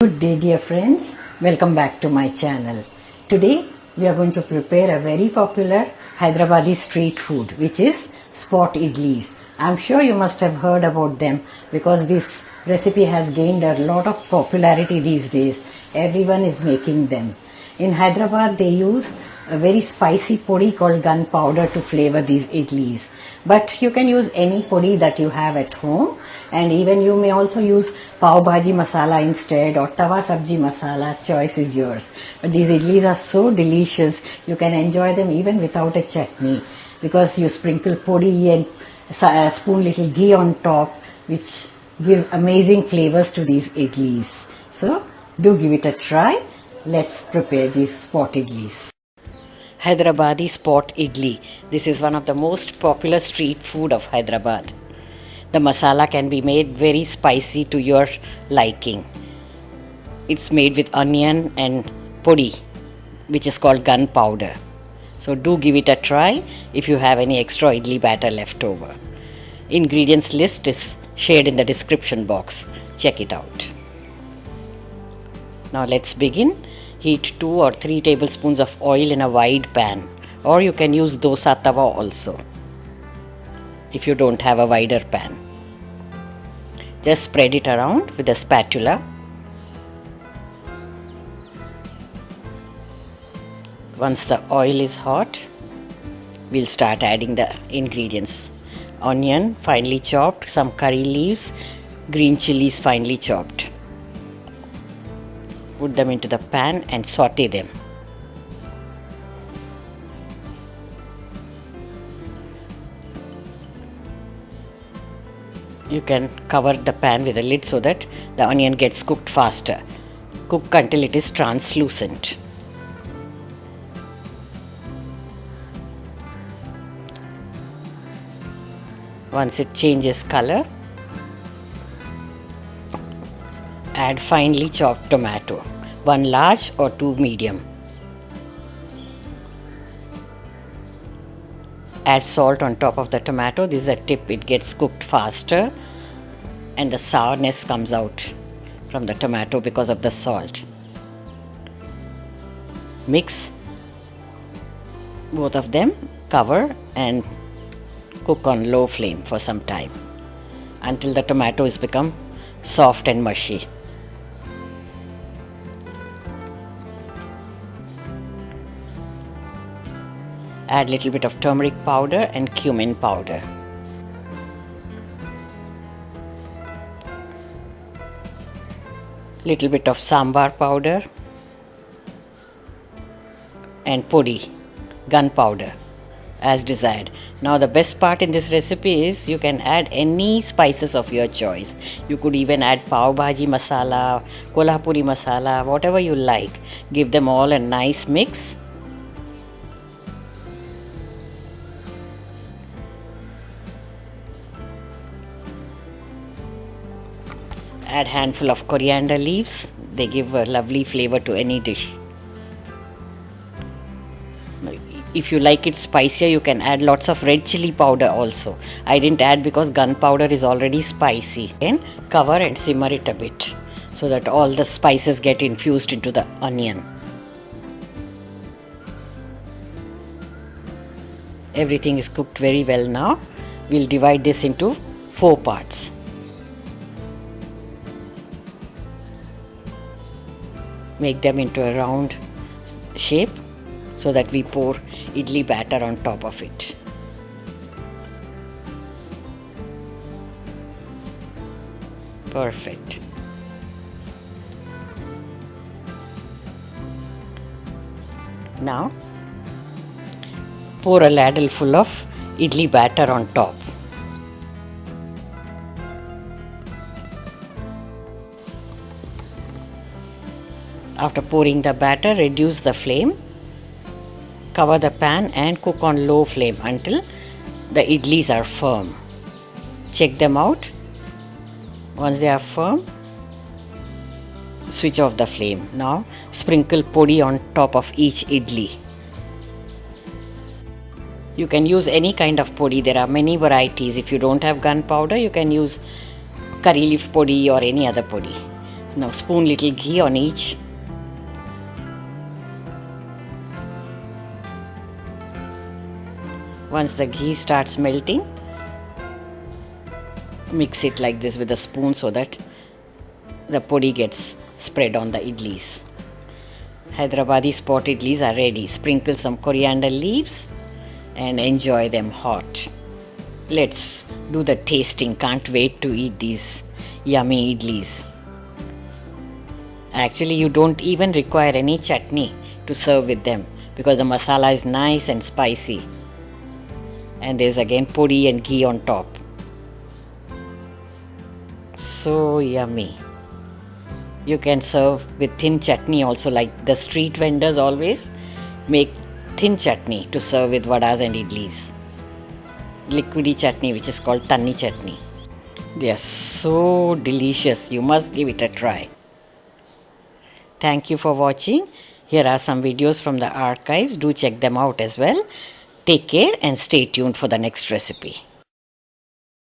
Good day dear friends, welcome back to my channel. Today we are going to prepare a very popular Hyderabadi street food which is spot idlis. I am sure you must have heard about them because this recipe has gained a lot of popularity these days. Everyone is making them. In Hyderabad they use a very spicy podi called gunpowder to flavor these idlis. But you can use any podi that you have at home, and even you may also use pav bhaji masala instead or tawa sabji masala. Choice is yours. But these idlis are so delicious, you can enjoy them even without a chutney because you sprinkle podi and a spoon little ghee on top, which gives amazing flavors to these idlis. So do give it a try. Let's prepare these spot idlis. Hyderabadi spot idli. This is one of the most popular street food of Hyderabad. The masala can be made very spicy to your liking. It's made with onion and podi, which is called gunpowder. So do give it a try if you have any extra idli batter left over. Ingredients list is shared in the description box. Check it out. Now let's begin. Heat 2 or 3 tablespoons of oil in a wide pan, or you can use dosa tawa also if you don't have a wider pan. Just spread it around with a spatula. Once the oil is hot, we'll start adding the ingredients. Onion finely chopped, some curry leaves, green chillies finely chopped. Put them into the pan and saute them. You can cover the pan with a lid so that the onion gets cooked faster. Cook until it is translucent. Once it changes color, add finely chopped tomato, 1 large or 2 medium. Add salt on top of the tomato. This is a tip, it gets cooked faster and the sourness comes out from the tomato because of the salt. Mix both of them, cover and cook on low flame for some time until the tomato is become soft and mushy. Add little bit of turmeric powder and cumin powder. Little bit of sambar powder and podi, gunpowder as desired. Now the best part in this recipe is you can add any spices of your choice. You could even add pav bhaji masala, kolhapuri masala, whatever you like. Give them all a nice mix. Add handful of coriander leaves. They give a lovely flavor to any dish. If you like it spicier, you can add lots of red chilli powder also. I didn't add because gunpowder is already spicy. Then cover and simmer it a bit so that all the spices get infused into the onion. Everything is cooked very well now. We'll divide this into 4 parts. Make them into a round shape so that we pour idli batter on top of it. Perfect. Now pour a ladle full of idli batter on top. After pouring the batter, reduce the flame. Cover the pan and cook on low flame until the idlis are firm. Check them out. Once they are firm, switch off the flame. Now sprinkle podi on top of each idli. You can use any kind of podi. There are many varieties. If you don't have gunpowder, you can use curry leaf podi or any other podi. Now spoon little ghee on each. Once the ghee starts melting, mix it like this with a spoon so that the podi gets spread on the idlis. Hyderabadi spot idlis are ready. Sprinkle some coriander leaves and enjoy them hot. Let's do the tasting. Can't wait to eat these yummy idlis. Actually, you don't even require any chutney to serve with them because the masala is nice and spicy. And there's again podi and ghee on top. So yummy. You can serve with thin chutney also, like the street vendors always make thin chutney to serve with vadas and idlis. Liquidy chutney which is called Tanni Chutney. They are so delicious. You must give it a try. Thank you for watching. Here are some videos from the archives. Do check them out as well. Take care and stay tuned for the next recipe.